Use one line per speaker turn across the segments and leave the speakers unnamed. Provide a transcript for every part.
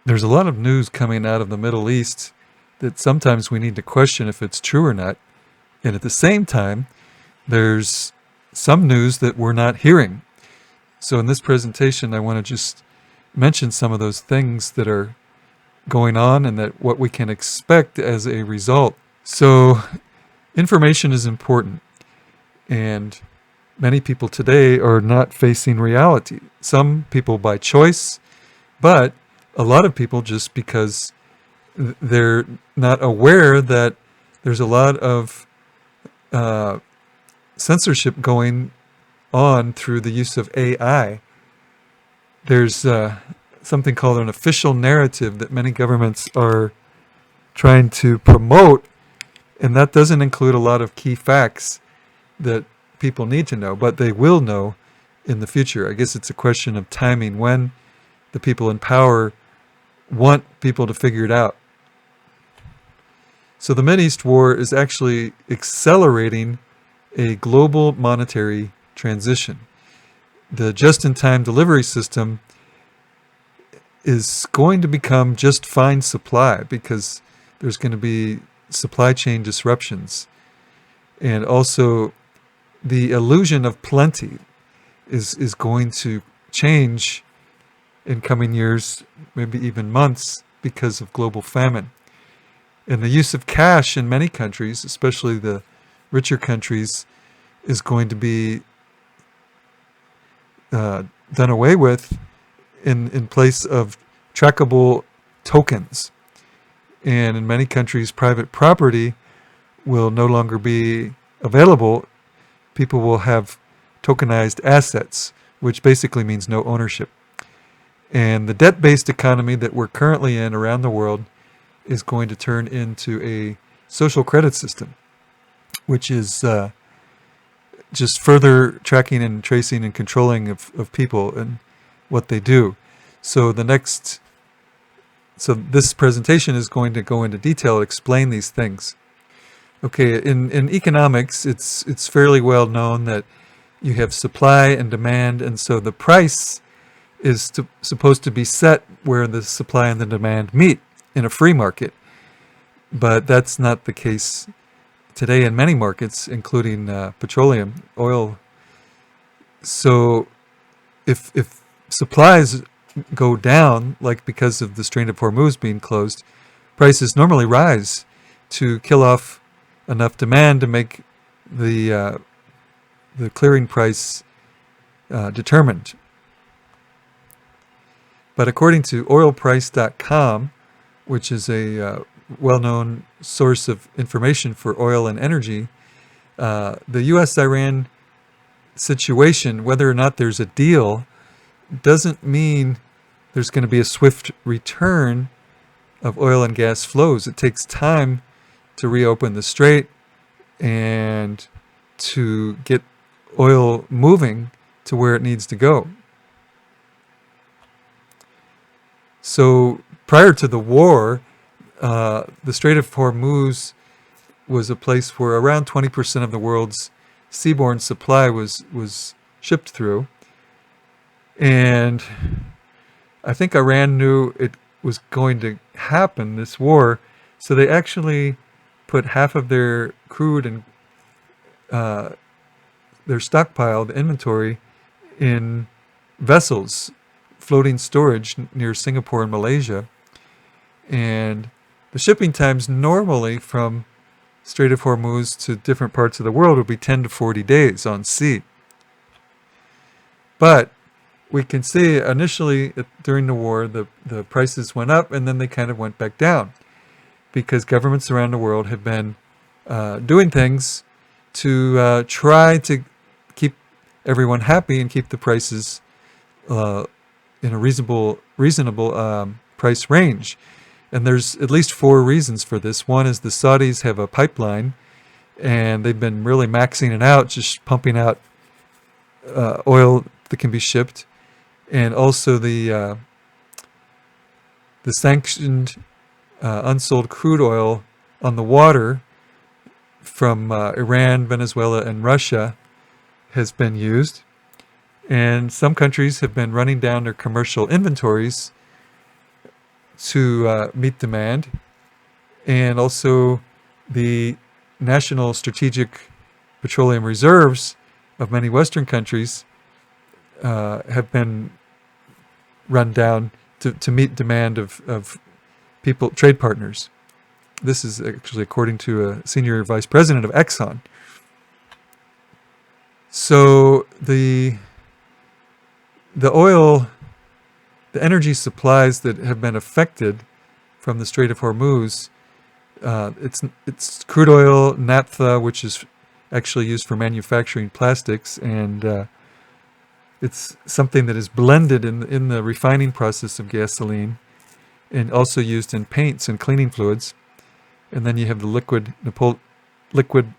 There's a lot of news coming out of the Middle East that sometimes we need to question if it's true or not. And at the same time, there's some news that we're not hearing. So in this presentation, I want to just mention some of those things that are going on and that what we can expect as a result. So information is important, and many people today are not facing reality. Some people by choice, but a lot of people just because they're not aware that there's a lot of censorship going on through the use of AI. There's something called an official narrative that many governments are trying to promote, and that doesn't include a lot of key facts that people need to know, but they will know in the future. I guess it's a question of timing when the people in power want people to figure it out. So the Mideast war is actually accelerating a global monetary transition. The just-in-time delivery system is going to become just fine supply because there's going to be supply chain disruptions. And also the illusion of plenty is going to change in coming years, maybe even months, because of global famine. And the use of cash in many countries, especially the richer countries, is going to be done away with in place of trackable tokens. And in many countries, private property will no longer be available. People will have tokenized assets, which basically means no ownership. And the debt-based economy that we're currently in around the world is going to turn into a social credit system, which is just further tracking and tracing and controlling of people and what they do. So this presentation is going to go into detail, explain these things. Okay, in economics, it's fairly well known that you have supply and demand, and so the price is supposed to be set where the supply and the demand meet in a free market. But that's not the case today in many markets, including petroleum, oil. So if supplies go down, like because of the Strait of Hormuz being closed, prices normally rise to kill off enough demand to make the clearing price determined. But according to oilprice.com, which is a well-known source of information for oil and energy, the U.S.-Iran situation, whether or not there's a deal, doesn't mean there's going to be a swift return of oil and gas flows. It takes time to reopen the strait and to get oil moving to where it needs to go. So prior to the war, the Strait of Hormuz was a place where around 20% of the world's seaborne supply was shipped through. And I think Iran knew it was going to happen, this war, so they actually put half of their crude and their stockpile, the inventory, in vessels, floating storage near Singapore and Malaysia. And the shipping times normally from Strait of Hormuz to different parts of the world would be 10 to 40 days on sea. But we can see initially during the war, the prices went up and then they kind of went back down because governments around the world have been doing things to try to keep everyone happy and keep the prices in a reasonable price range. And there's at least 4 reasons for this. One is the Saudis have a pipeline, and they've been really maxing it out, just pumping out oil that can be shipped. And also the sanctioned unsold crude oil on the water from Iran, Venezuela, and Russia has been used. And some countries have been running down their commercial inventories to meet demand, and also the national strategic petroleum reserves of many Western countries have been run down to meet demand of people, trade partners. This is actually according to a senior vice president of Exxon. So the oil, the energy supplies that have been affected from the Strait of Hormuz, it's crude oil, naphtha, which is actually used for manufacturing plastics, and it's something that is blended in the refining process of gasoline, and also used in paints and cleaning fluids. And then you have the liquid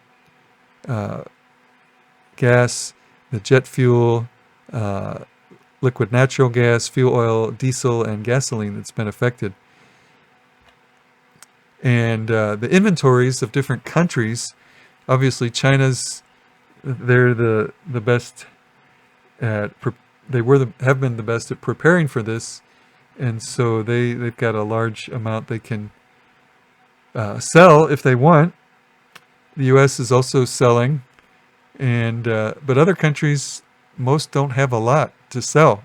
gas, the jet fuel, liquid natural gas, fuel oil, diesel, and gasoline that's been affected. And the inventories of different countries, obviously they're the best at, have been the best at preparing for this, and so they've got a large amount they can sell if they want. The U.S. is also selling, and but other countries, most don't have a lot to sell.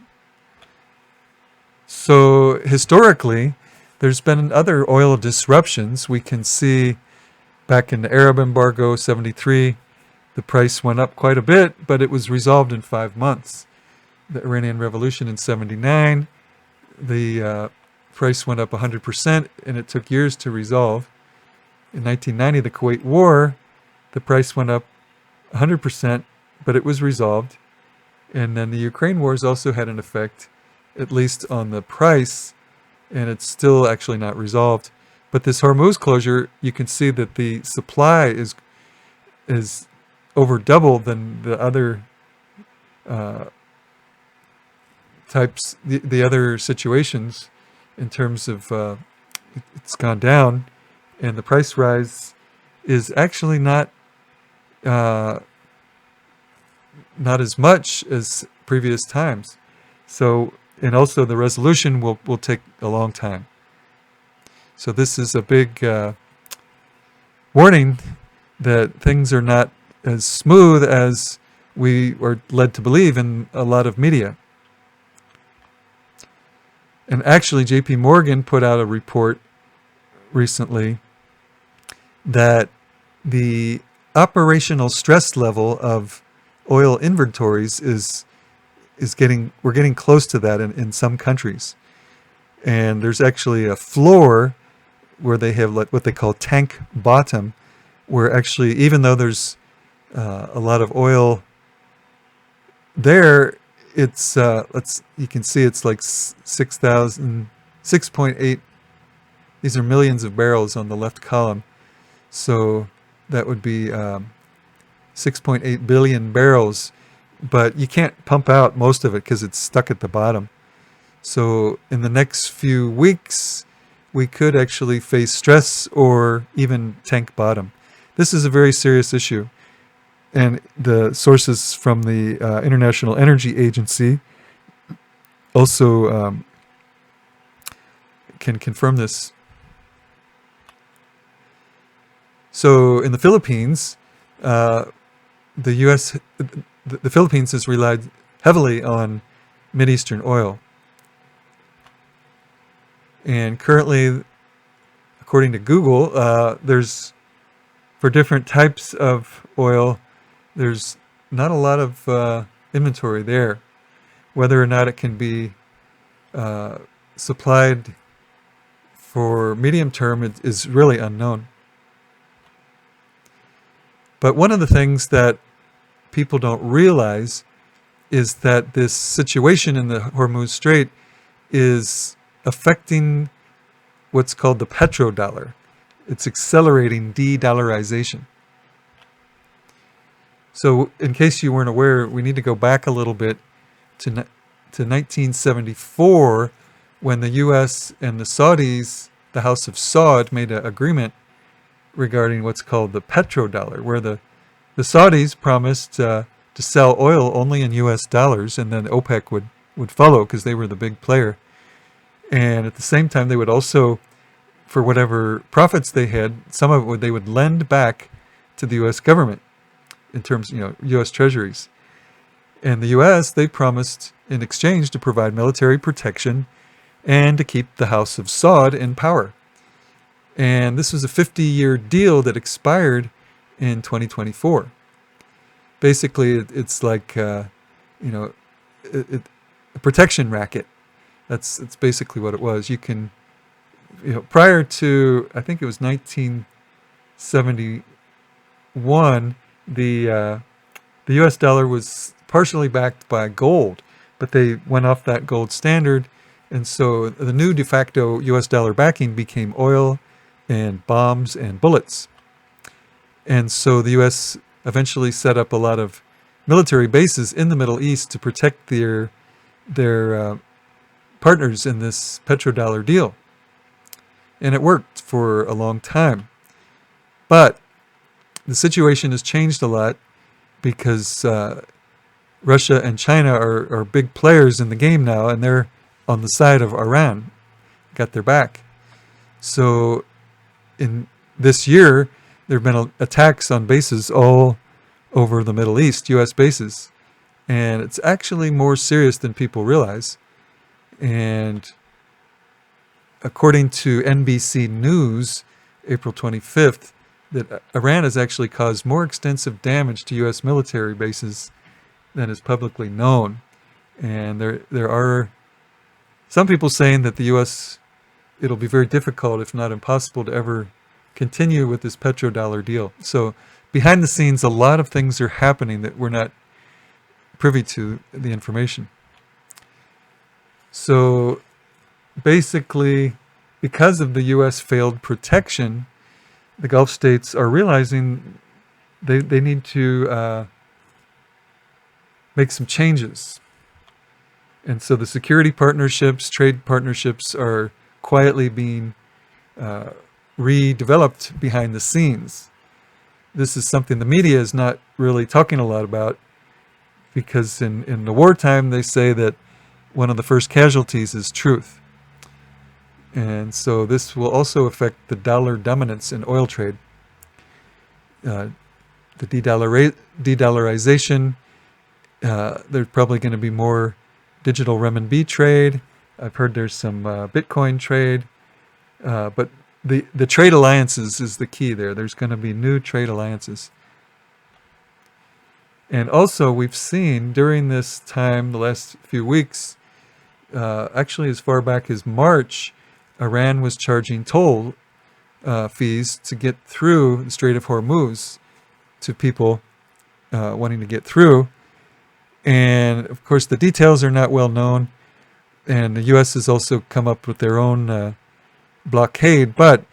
So historically, there's been other oil disruptions. We can see back in the Arab embargo, 73, the price went up quite a bit, but it was resolved in 5 months. The Iranian Revolution in 79, the price went up 100%, and it took years to resolve. In 1990, the Kuwait War, the price went up 100%, but it was resolved. And then the Ukraine wars also had an effect, at least on the price, and it's still actually not resolved. But this Hormuz closure, you can see that the supply is over double than the other types, the other situations, in terms of it's gone down, and the price rise is actually not as much as previous times. So, and also the resolution will take a long time. So this is a big warning that things are not as smooth as we are led to believe in a lot of media. And actually, J.P. Morgan put out a report recently that the operational stress level of oil inventories we're getting close to that in some countries. And there's actually a floor where they have what they call tank bottom, where actually, even though there's a lot of oil there, it's you can see it's like 6.8. These are millions of barrels on the left column. So that would be 6.8 billion barrels, but you can't pump out most of it because it's stuck at the bottom. So in the next few weeks, we could actually face stress or even tank bottom. This is a very serious issue. And the sources from the International Energy Agency also can confirm this. So in the Philippines, the Philippines has relied heavily on Mideastern oil. And currently, according to Google, there's, for different types of oil, there's not a lot of inventory there. Whether or not it can be supplied for medium term is really unknown. But one of the things that people don't realize is that this situation in the Hormuz Strait is affecting what's called the petrodollar. It's accelerating de-dollarization. So in case you weren't aware, we need to go back a little bit to 1974, when the U.S. and the Saudis, the House of Saud, made an agreement regarding what's called the petrodollar, where the Saudis promised to sell oil only in U.S. dollars, and then OPEC would follow because they were the big player. And at the same time, they would also, for whatever profits they had, some of it they would lend back to the U.S. government in terms, U.S. treasuries. And the U.S., they promised in exchange to provide military protection and to keep the House of Saud in power. And this was a 50-year deal that expired in 2024. Basically, it's like, a protection racket. That's basically what it was. You can, prior to, I think it was 1971, the U.S. dollar was partially backed by gold, but they went off that gold standard, and so the new de facto U.S. dollar backing became oil and bombs and bullets. And so the U.S. eventually set up a lot of military bases in the Middle East to protect their partners in this petrodollar deal. And it worked for a long time. But the situation has changed a lot because Russia and China are big players in the game now, and they're on the side of Iran, got their back. So in this year, there have been attacks on bases all over the Middle East, U.S. bases. And it's actually more serious than people realize. And according to NBC News, April 25th, that Iran has actually caused more extensive damage to U.S. military bases than is publicly known. And there are some people saying that the U.S., it'll be very difficult, if not impossible, to ever continue with this petrodollar deal. So behind the scenes, a lot of things are happening that we're not privy to the information. So basically, because of the U.S. failed protection, the Gulf states are realizing they need to make some changes. And so the security partnerships, trade partnerships are quietly being redeveloped behind the scenes. This is something the media is not really talking a lot about, because in the wartime they say that one of the first casualties is truth. And so this will also affect the dollar dominance in oil trade. The de-dollarization, there's probably going to be more digital renminbi trade. I've heard there's some Bitcoin trade. But the trade alliances is the key there. There's going to be new trade alliances. And also we've seen during this time, the last few weeks, actually as far back as March, Iran was charging toll fees to get through the Strait of Hormuz to people wanting to get through. And of course the details are not well known. And the U.S. has also come up with their own blockade. But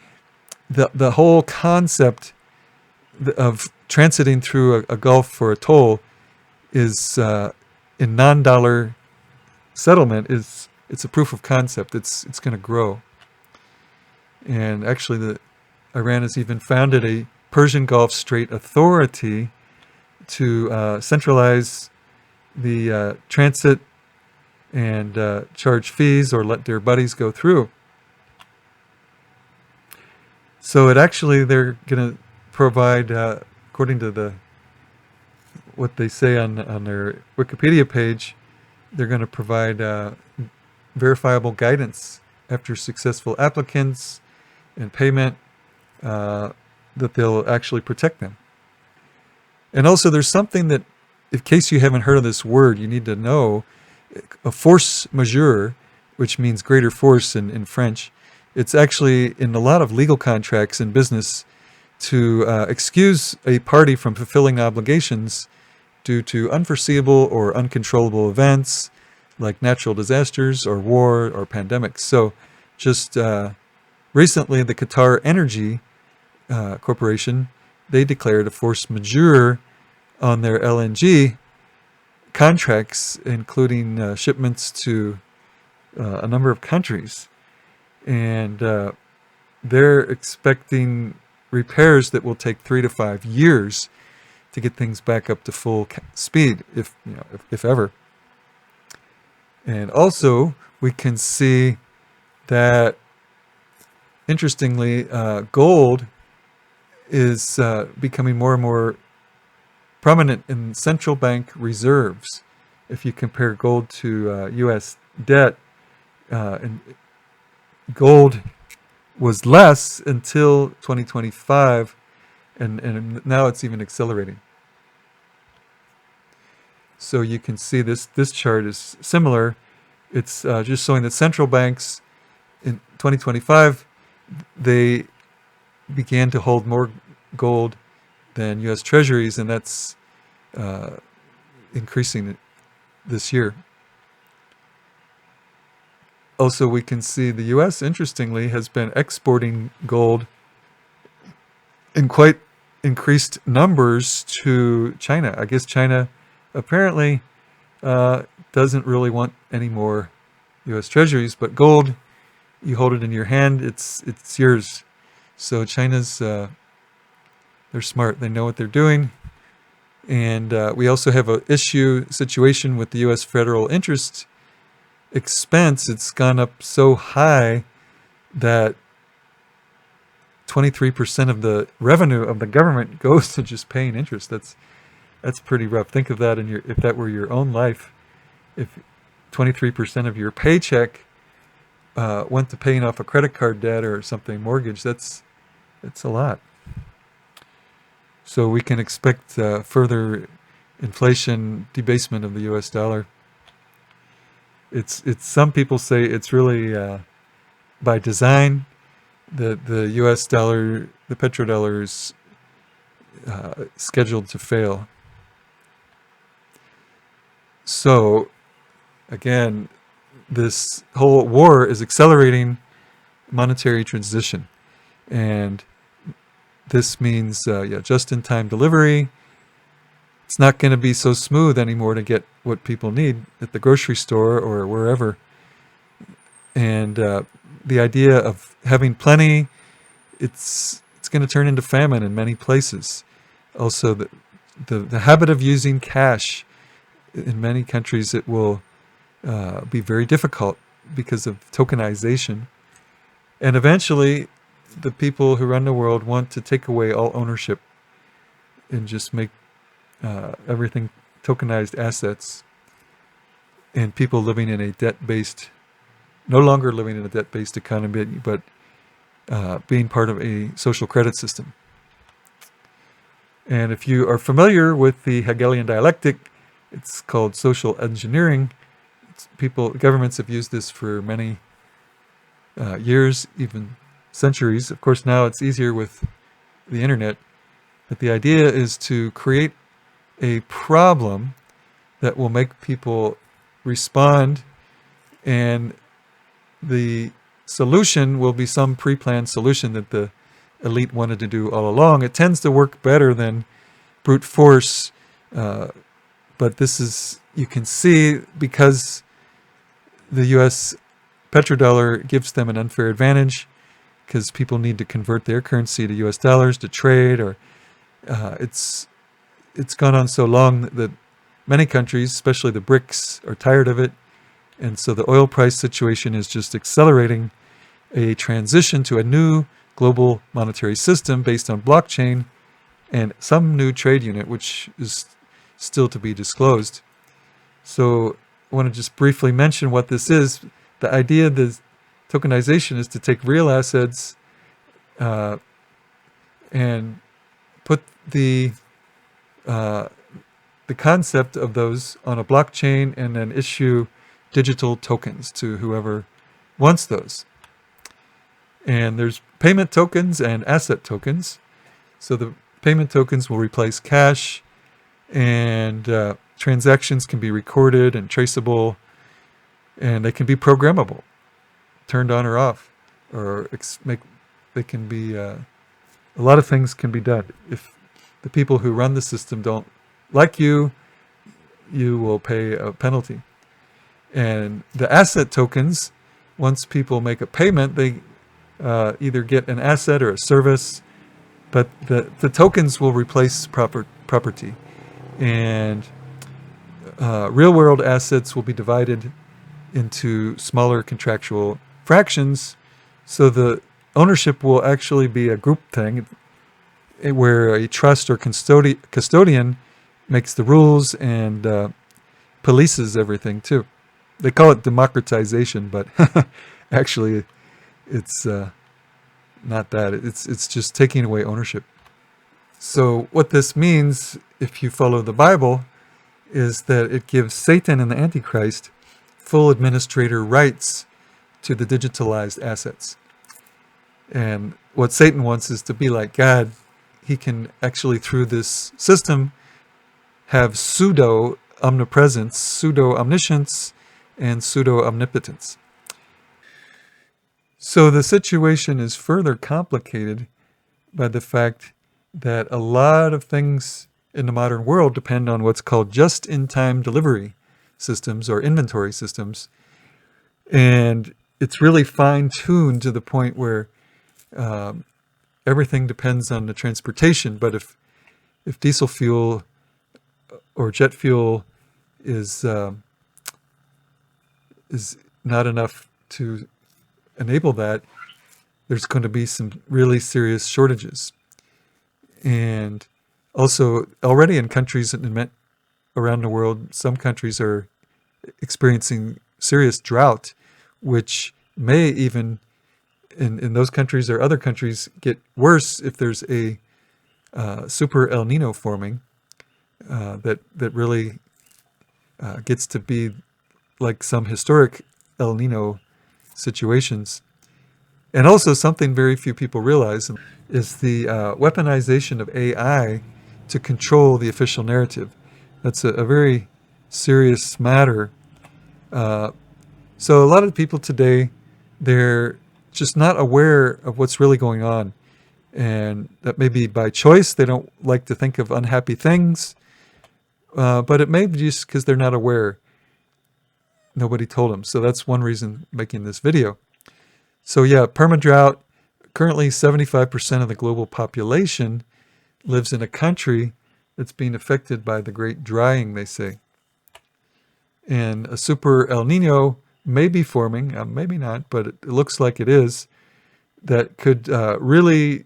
the whole concept of transiting through a Gulf for a toll is in non-dollar settlement it's a proof of concept. It's going to grow. And actually Iran has even founded a Persian Gulf Strait Authority to centralize the transit and charge fees or let their buddies go through. So they're going to provide, according to what they say on their Wikipedia page, they're going to provide verifiable guidance after successful applicants and payment, that they'll actually protect them. And also there's something that, in case you haven't heard of this word, you need to know, a force majeure, which means greater force in French. It's actually in a lot of legal contracts in business to excuse a party from fulfilling obligations due to unforeseeable or uncontrollable events like natural disasters or war or pandemics. So just recently, the Qatar Energy Corporation, they declared a force majeure on their LNG contracts, including shipments to a number of countries. And they're expecting repairs that will take 3 to 5 years to get things back up to full speed, if ever. And also, we can see that, interestingly, gold is becoming more and more prominent in central bank reserves. If you compare gold to U.S. debt, and gold was less until 2025, and now it's even accelerating. So you can see this chart is similar. It's just showing that central banks in 2025, they began to hold more gold than U.S. Treasuries, and that's increasing this year. Also, we can see the U.S., interestingly, has been exporting gold in quite increased numbers to China. I guess China apparently doesn't really want any more U.S. Treasuries, but gold, you hold it in your hand, it's yours. So China's, they're smart. They know what they're doing. And we also have a situation with the U.S. federal interest expense. It's gone up so high that 23% of the revenue of the government goes to just paying interest. That's pretty rough. Think of that if that were your own life. If 23% of your paycheck went to paying off a credit card debt or something, mortgage, that's a lot. So we can expect further inflation, debasement of the U.S. dollar. It's some people say it's really by design. The U.S. dollar, the petrodollar, is scheduled to fail. So, again, this whole war is accelerating monetary transition, and this means just-in-time delivery. It's not going to be so smooth anymore to get what people need at the grocery store or wherever. And the idea of having plenty, it's going to turn into famine in many places. Also, the habit of using cash in many countries, it will be very difficult because of tokenization. And eventually, the people who run the world want to take away all ownership and just make everything tokenized assets, and people living in a no longer living in a debt-based economy, but being part of a social credit system. And if you are familiar with the Hegelian dialectic, it's called social engineering. Governments have used this for many years, even centuries. Of course, now it's easier with the internet. But the idea is to create a problem that will make people respond, and the solution will be some pre-planned solution that the elite wanted to do all along. It tends to work better than brute force, but this is, you can see, because the U.S. petrodollar gives them an unfair advantage, because people need to convert their currency to U.S. dollars to trade, or it's gone on so long that many countries, especially the BRICS, are tired of it. And so the oil price situation is just accelerating a transition to a new global monetary system based on blockchain and some new trade unit, which is still to be disclosed. So I want to just briefly mention what this is. The idea that tokenization is to take real assets and put the concept of those on a blockchain and then issue digital tokens to whoever wants those. And there's payment tokens and asset tokens. So the payment tokens will replace cash, and transactions can be recorded and traceable, and they can be programmable, turned on or off, or they can be, a lot of things can be done. If the people who run the system don't like you, you will pay a penalty. And the asset tokens, once people make a payment, they either get an asset or a service, but the tokens will replace property. And real-world assets will be divided into smaller contractual fractions, so the ownership will actually be a group thing where a trust or custodian makes the rules and polices everything too. They call it democratization, but actually it's not that. It's just taking away ownership. So what this means, if you follow the Bible, is that it gives Satan and the Antichrist full administrator rights to the digitalized assets. And what Satan wants is to be like God. He can actually, through this system, have pseudo-omnipresence, pseudo-omniscience, and pseudo-omnipotence. So the situation is further complicated by the fact that a lot of things in the modern world depend on what's called just-in-time delivery systems or inventory systems. And it's really fine-tuned to the point where everything depends on the transportation. But if diesel fuel or jet fuel is not enough to enable that, there's going to be some really serious shortages. And also, already in countries around the world, some countries are experiencing serious drought, which may even, in those countries or other countries, get worse if there's a super El Nino forming that really gets to be like some historic El Nino situations. And also something very few people realize is the weaponization of AI to control the official narrative. That's a very serious matter. So a lot of people today, they're just not aware of what's really going on. And that may be by choice. They don't like to think of unhappy things. But it may be just because they're not aware. Nobody told them. So that's one reason making this video. So yeah, permadrought. Currently 75% of the global population lives in a country that's being affected by the great drying, they say. And a super El Nino may be forming, maybe not, but it looks like it is, that could really,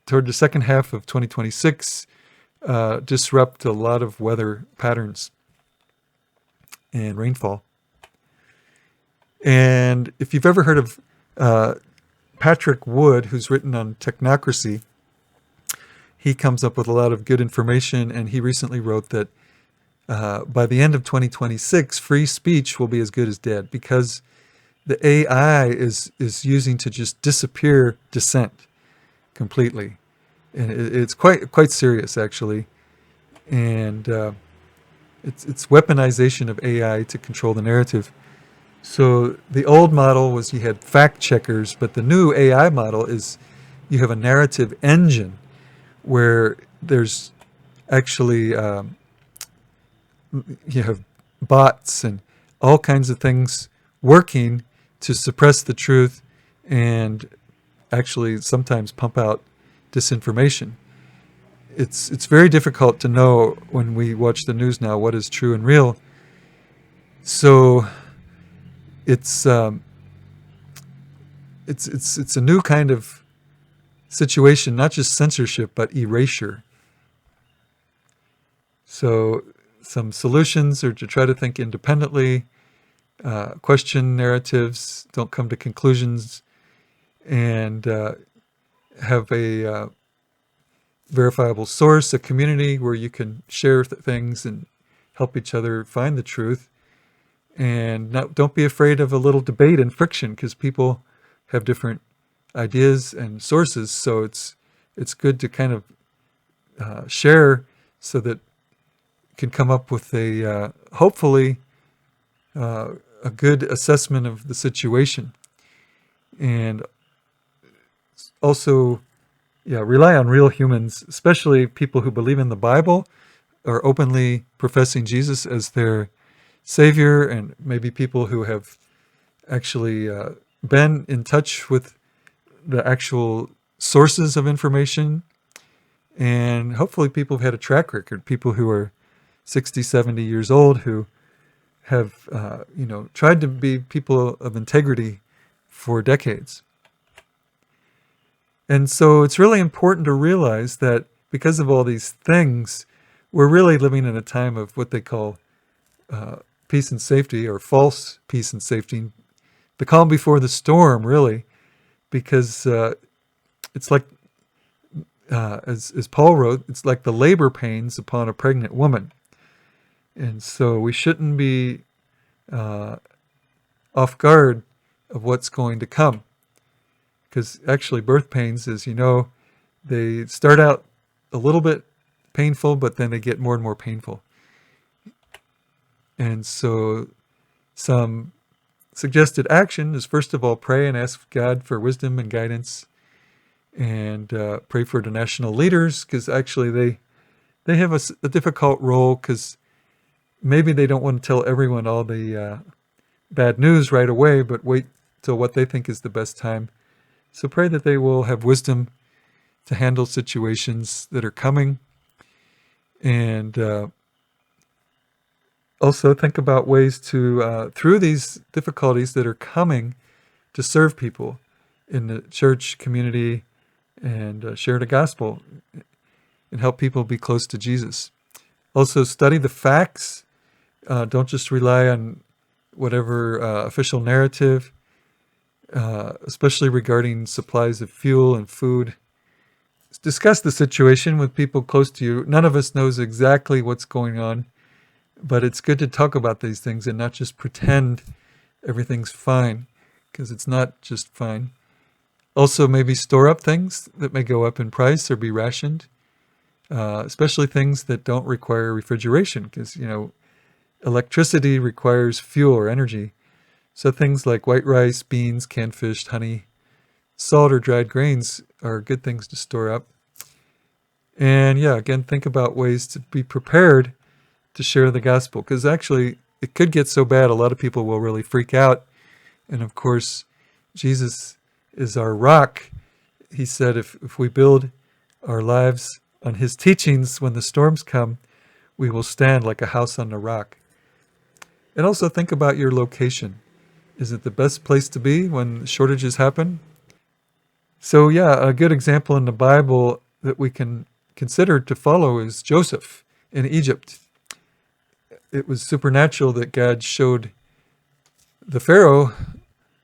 toward the second half of 2026, disrupt a lot of weather patterns and rainfall. And if you've ever heard of Patrick Wood, who's written on technocracy, he comes up with a lot of good information, and he recently wrote that by the end of 2026, free speech will be as good as dead, because the AI is using to just disappear dissent completely. And it's quite serious, actually. And it's weaponization of AI to control the narrative. So the old model was you had fact checkers, but the new AI model is you have a narrative engine where there's actually you have bots and all kinds of things working to suppress the truth and actually sometimes pump out disinformation. It's very difficult to know when we watch the news now what is true and real. So it's a new kind of situation, not just censorship, but erasure. So some solutions are to try to think independently, question narratives, don't come to conclusions, and have a verifiable source, a community where you can share things and help each other find the truth. And don't be afraid of a little debate and friction, because people have different ideas and sources. So it's good to kind of share so that you can come up with a hopefully a good assessment of the situation. And also, rely on real humans, especially people who believe in the Bible, are openly professing Jesus as their Savior, and maybe people who have actually been in touch with the actual sources of information. And hopefully people have had a track record, people who are 60, 70 years old who have tried to be people of integrity for decades. And so it's really important to realize that because of all these things, we're really living in a time of what they call peace and safety, or false peace and safety, the calm before the storm, really, because it's like, as Paul wrote, it's like the labor pains upon a pregnant woman. And so we shouldn't be off guard of what's going to come. Because actually birth pains, as you know, they start out a little bit painful, but then they get more and more painful. And so some suggested action is, first of all, pray and ask God for wisdom and guidance, and pray for the national leaders, because actually they have a difficult role, because maybe they don't want to tell everyone all the bad news right away, but wait till what they think is the best time. So pray that they will have wisdom to handle situations that are coming. And also think about ways to, through these difficulties that are coming, to serve people in the church community and share the gospel and help people be close to Jesus. Also study the facts. Don't just rely on whatever official narrative, especially regarding supplies of fuel and food. Discuss the situation with people close to you. None of us knows exactly what's going on, but it's good to talk about these things and not just pretend everything's fine, because it's not just fine. Also, maybe store up things that may go up in price or be rationed, especially things that don't require refrigeration, because, electricity requires fuel or energy. So things like white rice, beans, canned fish, honey, salt, or dried grains are good things to store up. And again, think about ways to be prepared to share the gospel, because actually it could get so bad a lot of people will really freak out. And of course, Jesus is our rock. He said if we build our lives on his teachings, when the storms come, we will stand like a house on the rock. And also think about your location. Is it the best place to be when shortages happen? So a good example in the Bible that we can consider to follow is Joseph in Egypt. It was supernatural that God showed the Pharaoh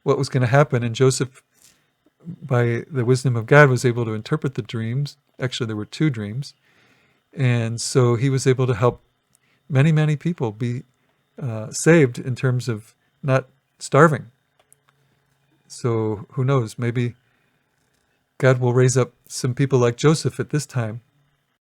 what was going to happen, and Joseph, by the wisdom of God, was able to interpret the dreams. Actually, there were 2 dreams. And so he was able to help many, many people be saved in terms of not starving. So who knows, maybe God will raise up some people like Joseph at this time